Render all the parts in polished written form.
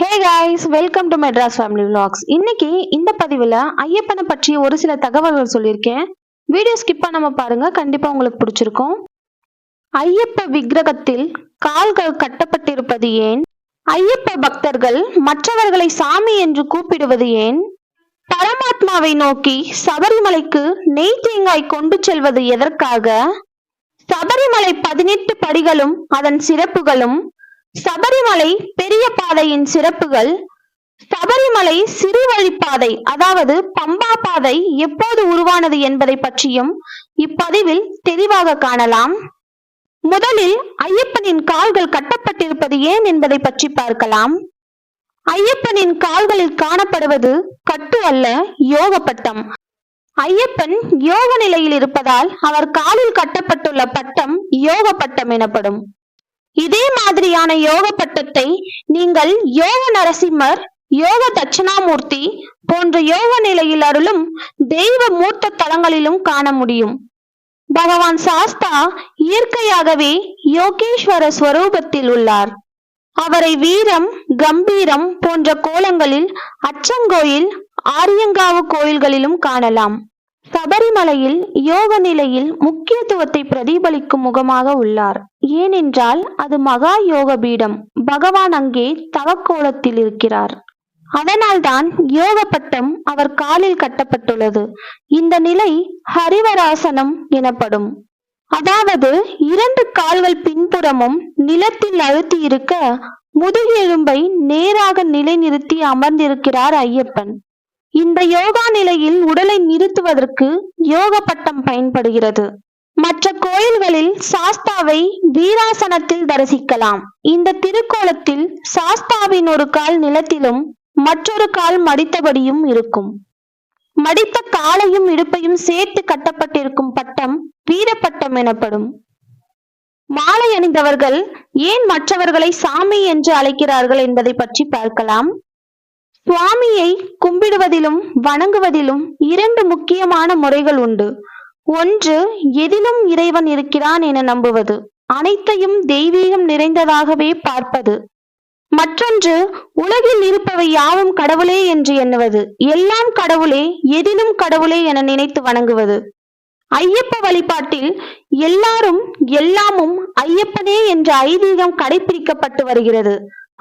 Hey guys, welcome to Madras family vlogs. இன்னைக்கு இந்த பதிவில் ஐயப்பனை பற்றி ஒரு சில தகவல்கள் சொல்லியிருக்கேன். வீடியோ ஸ்கிப் பண்ணாம பாருங்க, கண்டிப்பா உங்களுக்கு பிடிச்சிருக்கும். ஐயப்ப விக்கிரகத்தில் கால்கள் கட்டப்பட்டிருப்பது ஏன்? ஐயப்ப பக்தர்கள் மற்றவர்களை சாமி என்று கூப்பிடுவது ஏன்? பரமாத்மாவை நோக்கி சபரிமலைக்கு நெய் தேங்காய் கொண்டு செல்வது எதற்காக? சபரிமலை 18 படிகளும் அதன் சிறப்புகளும், சபரிமலை பெரிய பாதையின் சிறப்புகள், சபரிமலை சிறு வழிப்பாதை அதாவது பம்பா பாதை எப்போது உருவானது என்பதை பற்றியும் இப்பதிவில் தெளிவாக காணலாம். முதலில் ஐயப்பனின் கால்கள் கட்டப்பட்டிருப்பது ஏன் என்பதை பற்றி பார்க்கலாம். ஐயப்பனின் கால்களில் காணப்படுவது கட்டு அல்ல, யோக பட்டம். ஐயப்பன் யோக நிலையில் இருப்பதால் அவர் காலில் கட்டப்பட்டுள்ள பட்டம் யோக பட்டம் எனப்படும். இதே மாதிரியான யோக பட்டத்தை நீங்கள் யோக நரசிம்மர், யோக தட்சிணாமூர்த்தி போன்ற யோக நிலையில் அருளும் தெய்வ மூர்த்த தலங்களிலும் காண முடியும். பகவான் சாஸ்தா இயற்கையாகவே யோகேஸ்வர ஸ்வரூபத்தில் உள்ளார். அவரை வீரம், கம்பீரம் போன்ற கோலங்களில் அச்சங்கோயில், ஆரியங்காவு கோயில்களிலும் காணலாம். சபரிமலையில் யோக நிலையில் முக்கியத்துவத்தை பிரதிபலிக்கும் முகமாக உள்ளார். ஏனென்றால் அது மகா யோக பீடம். பகவான் அங்கே தவக்கோலத்தில் இருக்கிறார். அதனால்தான் யோக பட்டம் அவர் காலில் கட்டப்பட்டுள்ளது. இந்த நிலை ஹரிவராசனம் எனப்படும். அதாவது 2 கால்கள் பின்புறமும் நிலத்தில் அழுத்தி இருக்க முதுகெலும்பை நேராக நிலைநிறுத்தி அமர்ந்திருக்கிறார் ஐயப்பன். இந்த யோகா நிலையில் உடலை நிறுத்துவதற்கு யோக பட்டம் பயன்படுகிறது. மற்ற கோயில்களில் சாஸ்தாவை வீராசனத்தில் தரிசிக்கலாம். இந்த திருக்கோலத்தில் சாஸ்தாவின் ஒரு கால் நிலத்திலும் மற்றொரு கால் மடித்தபடியும் இருக்கும். மடித்த காலையும் இடுப்பையும் சேர்த்து கட்டப்பட்டிருக்கும் பட்டம் வீரப்பட்டம் எனப்படும். மாலை அணிந்தவர்கள் ஏன் மற்றவர்களை சாமி என்று அழைக்கிறார்கள் என்பதை பற்றி பார்க்கலாம். சுவாமியை கும்பிடுவதிலும் வணங்குவதிலும் 2 முக்கியமான முறைகள் உண்டு. ஒன்று, எதிலும் இறைவன் இருக்கிறான் என நம்புவது, அனைத்தையும் தெய்வீகம் நிறைந்ததாகவே பார்ப்பது. மற்றொன்று, உலகில் இருப்பவை யாவும் கடவுளே என்று எண்ணுவது, எல்லாம் கடவுளே, எதிலும் கடவுளே என நினைத்து வணங்குவது. ஐயப்ப வழிபாட்டில் எல்லாரும் எல்லாமும் ஐயப்பனே என்ற ஐதீகம் கடைபிடிக்கப்பட்டு வருகிறது.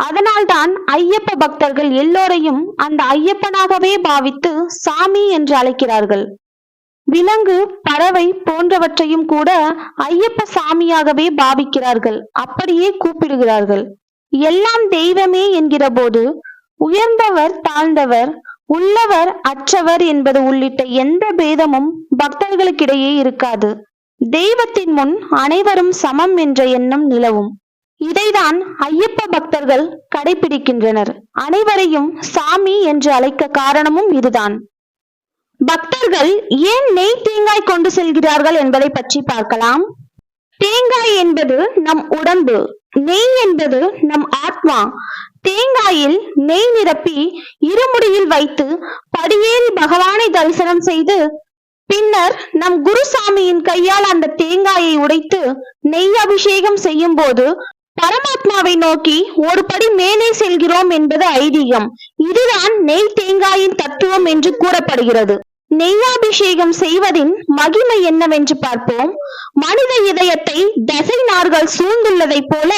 அதனால்தான் ஐயப்ப பக்தர்கள் எல்லோரையும் அந்த ஐயப்பனாகவே பாவித்து சாமி என்று அழைக்கிறார்கள். விலங்கு, பறவை போன்றவற்றையும் கூட ஐயப்ப சாமியாகவே பாவிக்கிறார்கள், அப்படியே கூப்பிடுகிறார்கள். எல்லாம் தெய்வமே என்கிற போது உயர்ந்தவர் தாழ்ந்தவர், உள்ளவர் அற்றவர் என்பது உள்ளிட்ட எந்த பேதமும் பக்தர்களுக்கிடையே இருக்காது. தெய்வத்தின் முன் அனைவரும் சமம் என்ற எண்ணம் நிலவும். இதைதான் ஐயப்ப பக்தர்கள் கடைபிடிக்கின்றனர். அனைவரையும் சாமி என்று அழைக்க காரணமும் இதுதான். பக்தர்கள் ஏன் நெய் தேங்காய் கொண்டு செல்கிறார்கள் என்பதை பற்றி பார்க்கலாம். தேங்காய் என்பது நம் உடம்பு, நெய் என்பது நம் ஆத்மா. தேங்காயில் நெய் நிரப்பி இருமுடியில் வைத்து படியேறி பகவானை தரிசனம் செய்து பின்னர் நம் குருசாமியின் கையால் அந்த தேங்காயை உடைத்து நெய் அபிஷேகம் செய்யும் போது பரமாத்மாவை நோக்கி ஒரு படி மேலே செல்கிறோம் என்பது ஐதீகம். இதுதான் நெய் தேங்காயின் தத்துவம் என்று கூறப்படுகிறது. நெய்யாபிஷேகம் செய்வதின் மகிமை என்னவென்று பார்ப்போம். மனித இதயத்தை தசை நார்கள் சூழ்ந்துள்ளதை போல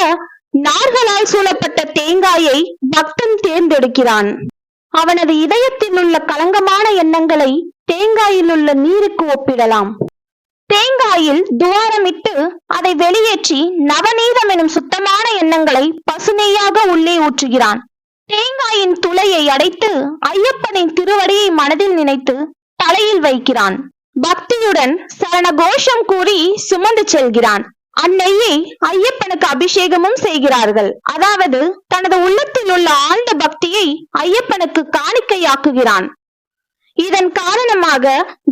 நார்களால் சூழப்பட்ட தேங்காயை பக்தன் தேர்ந்தெடுக்கிறான். அவனது இதயத்தில் உள்ள களங்கமான எண்ணங்களை தேங்காயில் உள்ள நீருக்கு ஒப்பிடலாம். தேங்காயில் துவாரமிட்டு அதை வெளியேற்றி நவநீதம் எனும் சுத்தமான எண்ணங்களை பசுநெய்யாக உள்ளே ஊற்றுகிறான். தேங்காயின் துளையை அடைத்து ஐயப்பனின் திருவடியை மனதில் நினைத்து தலையில் வைக்கிறான். பக்தியுடன் சரண கோஷம் கூறி சுமந்து செல்கிறான். அந்நெய்யை ஐயப்பனுக்கு அபிஷேகமும் செய்கிறார்கள். அதாவது தனது உள்ளத்தில் உள்ள ஆழ்ந்த பக்தியை ஐயப்பனுக்கு காணிக்கையாக்குகிறான். இதன் காரணமாக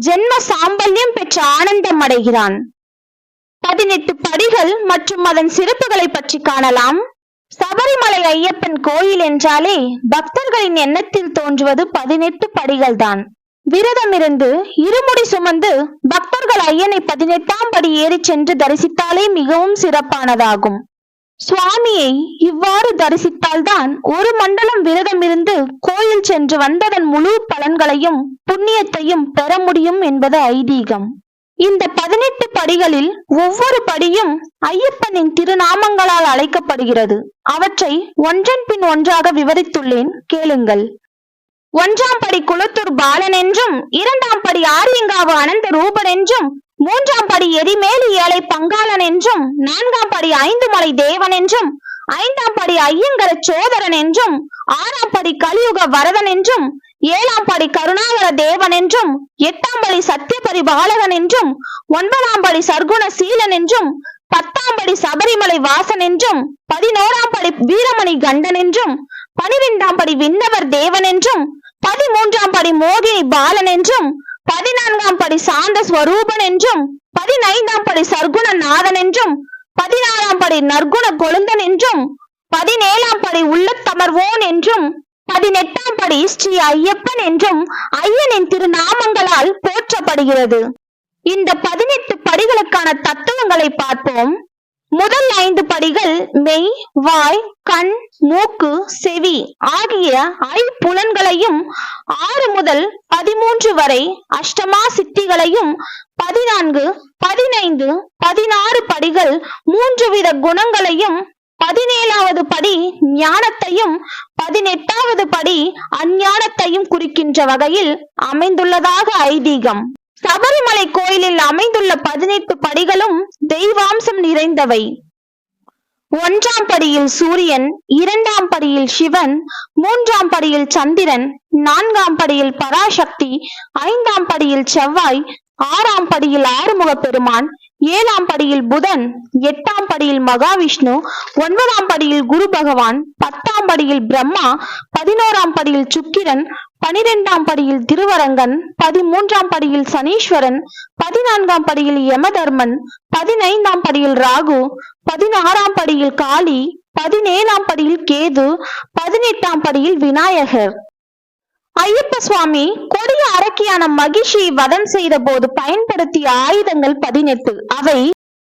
ஜென்ம சாம்பல்யம் பெற்ற ஆனந்தம் அடைகிறான். 18 படிகள் மற்றும் அதன் சிறப்புகளை பற்றி காணலாம். சபரிமலை ஐயப்பன் கோயில் என்றாலே பக்தர்களின் எண்ணத்தில் தோன்றுவது 18 படிகள் தான். விரதமிருந்து இருமுடி சுமந்து பக்தர்கள் ஐயனை 18ஆம் படி ஏறி சென்று தரிசித்தாலே மிகவும் சிறப்பானதாகும். சுவாமியை இவ்வாறு தரிசித்தால்தான் ஒரு மண்டலம் விரதம் இருந்து கோயில் சென்று வந்ததன் முழு பலன்களையும் புண்ணியத்தையும் பெற முடியும் என்பது ஐதீகம். இந்த 18 படிகளில் ஒவ்வொரு படியும் ஐயப்பனின் திருநாமங்களால் அழைக்கப்படுகிறது. அவற்றை ஒன்றன் பின் ஒன்றாக விவரித்துள்ளேன், கேளுங்கள். 1ஆம் படி குளத்தூர் பாலன் என்றும், 2ஆம் படி ஆரியங்காவு அனந்த ரூபன் என்றும், 3ஆம் படி எரிமேலி ஏழை பங்காளன் என்றும், 4ஆம் படி 5 மலை தேவன் என்றும், 5ஆம் படி ஐயங்கர சோதரன் என்றும், 6ஆம் படி கலியுக வரதன் என்றும், 7ஆம் படி கருணாகர தேவன் என்றும், 8ஆம் படி சத்தியபரி பாலகன் என்றும், 9ஆம் படி சர்க்குண சீலன் என்றும், 10ஆம் படி சபரிமலை வாசன் என்றும், 11ஆம் படி வீரமணி கண்டன் என்றும், 12ஆம் படி விண்ணவர் தேவன் என்றும், 13ஆம் படி மோகினி பாலன் என்றும், 14ஆம் படி சாந்த ஸ்வரூபன் என்றும், 15ஆம் படி சர்க்குண நாதன் என்றும், 16ஆம் படி நற்குண கொழுந்தன் என்றும், 17ஆம் படி உள்ளத்தமர்வோன் என்றும், 18ஆம் படி ஸ்ரீ ஐயப்பன் என்றும் ஐயனின் திருநாமங்களால் போற்றப்படுகிறது. இந்த 18 படிகளுக்கான தத்துவங்களை பார்ப்போம். முதல் 5 படிகள் மெய், வாய், கண், மூக்கு, செவி ஆகிய ஐம்புலன்களையும், 6 முதல் 13 வரை அஷ்டமா சித்திகளையும், 14, 15, 16 படிகள் 3 வித குணங்களையும், 17வது படி ஞானத்தையும், 18வது படி அஞ்ஞானத்தையும் குறிக்கின்ற வகையில் அமைந்துள்ளதாக ஐதீகம். சபரிமலை கோயிலில் அமைந்துள்ள 18 படிகளும் தெய்வாம்சம் நிறைந்தவை. 1ஆம் படியில் சூரியன், 2ஆம் படியில் சிவன், 3ஆம் படியில் சந்திரன், 4ஆம் படியில் பராசக்தி, 5ஆம் படியில் செவ்வாய், 6ஆம் படியில் ஆறுமுக பெருமான், 7ஆம் படியில் புதன், 8ஆம் படியில் மகாவிஷ்ணு, 9ஆம் படியில் குரு பகவான், 10ஆம் படியில் பிரம்மா, 11ஆம் படியில் சுக்கிரன், 12ஆம் படியில் திருவரங்கன், 13ஆம் படியில் சனீஸ்வரன், 14ஆம் படியில் யமதர்மன், 15ஆம் படியில் ராகு, 16ஆம் படியில் காளி, 17ஆம் படியில் கேது, 18ஆம் படியில் விநாயகர். ஐயப்ப சுவாமி கொடிய அரக்கியான மகிஷியை வதம் செய்த போது பயன்படுத்திய ஆயுதங்கள் 18. அவை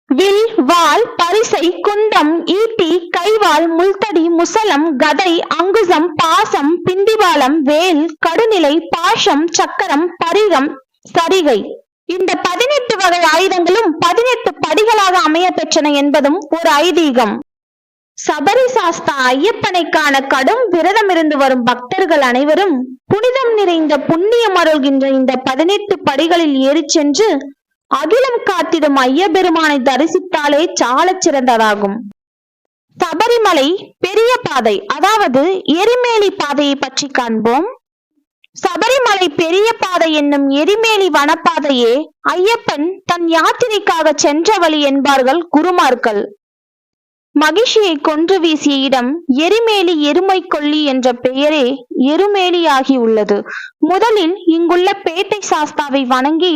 வில், வாள், பரிசை, குண்டம், ஈட்டி, கைவாள், முள்தடி, முசலம், கதை, அங்குசம், பாசம், பிண்டிபாலம், வேல், கடுநிலை, பாஷம், சக்கரம், பரிகம், சரிகை. இந்த 18 வகை ஆயுதங்களும் 18 படிகளாக அமைய பெற்றன என்பதும் ஒரு ஐதீகம். சபரி சாஸ்தா ஐயப்பனை காண கடும் விரதம் இருந்து வரும் பக்தர்கள் அனைவரும் புனிதம் நிறைந்த புண்ணியம் அருள்கின்ற இந்த 18 படிகளில் ஏறி சென்று அகிலம் காத்திடும் ஐயப்பெருமானை தரிசித்தாலே சாலச் சிறந்ததாகும். சபரிமலை பெரிய பாதை, அதாவது எரிமேலி பாதையை பற்றி காண்போம். சபரிமலை பெரிய பாதை என்னும் எரிமேலி வனப்பாதையே ஐயப்பன் தன் யாத்திரைக்காக சென்ற வழி என்பார்கள் குருமார்கள். மகிஷியை கொன்று வீசிய இடம் எரிமேலி எருமை கொல்லி என்ற பெயரே எருமேலியாகி உள்ளது. முதலில் இங்குள்ள பேட்டை சாஸ்தாவை வணங்கி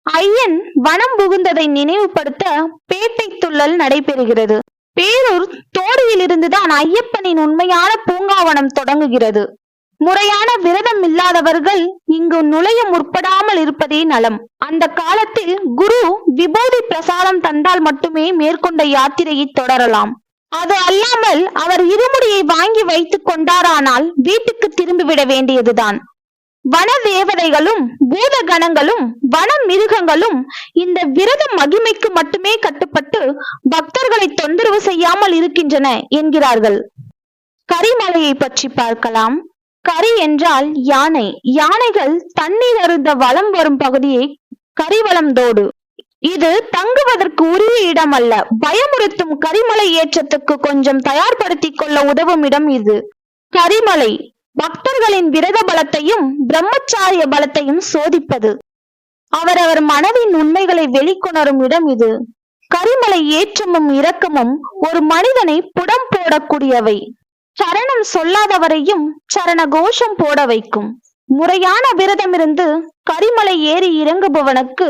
ஐயன் வனம் புகுந்ததை நினைவுபடுத்த பேட்டை துள்ளல் நடைபெறுகிறது. பேரூர் தோடியில் இருந்துதான் ஐயப்பனின் உண்மையான பூங்காவனம் தொடங்குகிறது. முறையான விரதம் இல்லாதவர்கள் இங்கு நுழைய முற்படாமல் இருப்பதே நலம். அந்த காலத்தில் குரு விபூதி பிரசாதம் தந்தால் மட்டுமே மேற்கொண்ட யாத்திரையை தொடரலாம். அது அல்லாமல் அவர் இருமுடியை வாங்கி வைத்துக் கொண்டாரானால் வீட்டுக்கு திரும்பிவிட வேண்டியதுதான். வன தேவதைகளும் பூத கணங்களும் வன மிருகங்களும் இந்த விரத மகிமைக்கு மட்டுமே கட்டுப்பட்டு பக்தர்களை தொந்தரவு செய்யாமல் இருக்கின்றன என்கிறார்கள். கரிமலையை பற்றி பார்க்கலாம். கரி என்றால் யானை. யானைகள் தண்ணீர் அருந்த வலம் வரும் பகுதியை கரிவலம்தோடு. இது தங்குவதற்கு உரிய இடம் அல்ல. பயமுறுத்தும் கரிமலை ஏற்றத்துக்கு கொஞ்சம் தயார்படுத்திக் கொள்ள உதவும் இடம் இது. கரிமலை பக்தர்களின் விரத பலத்தையும் பிரம்மச்சாரிய பலத்தையும் சோதிப்பது. அவரவர் மனதின் உண்மைகளை வெளிக்கொணரும் இடம் இது. கரிமலை ஏற்றமும் இரக்கமும் ஒரு மனிதனை புடம் போடக்கூடியவை. சரணம் சொல்லாதவரையும் சரண கோஷம் போட வைக்கும். முறையான விரதம் இருந்து கரிமலை ஏறி இறங்குபவனுக்கு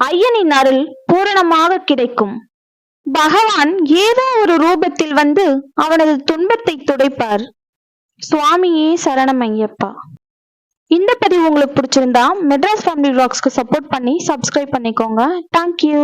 ஐயனின் அருள் பூரணமாக கிடைக்கும். பகவான் ஏதோ ஒரு ரூபத்தில் வந்து அவனது துன்பத்தை துடைப்பார். சுவாமியே சரணம் ஐயப்பா. இந்த பதிவு உங்களுக்கு பிடிச்சிருந்தா மெட்ராஸ் ஃபேமிலி விலாக்ஸ்க்கு சப்போர்ட் பண்ணி சப்ஸ்கிரைப் பண்ணிக்கோங்க. தேங்க்யூ.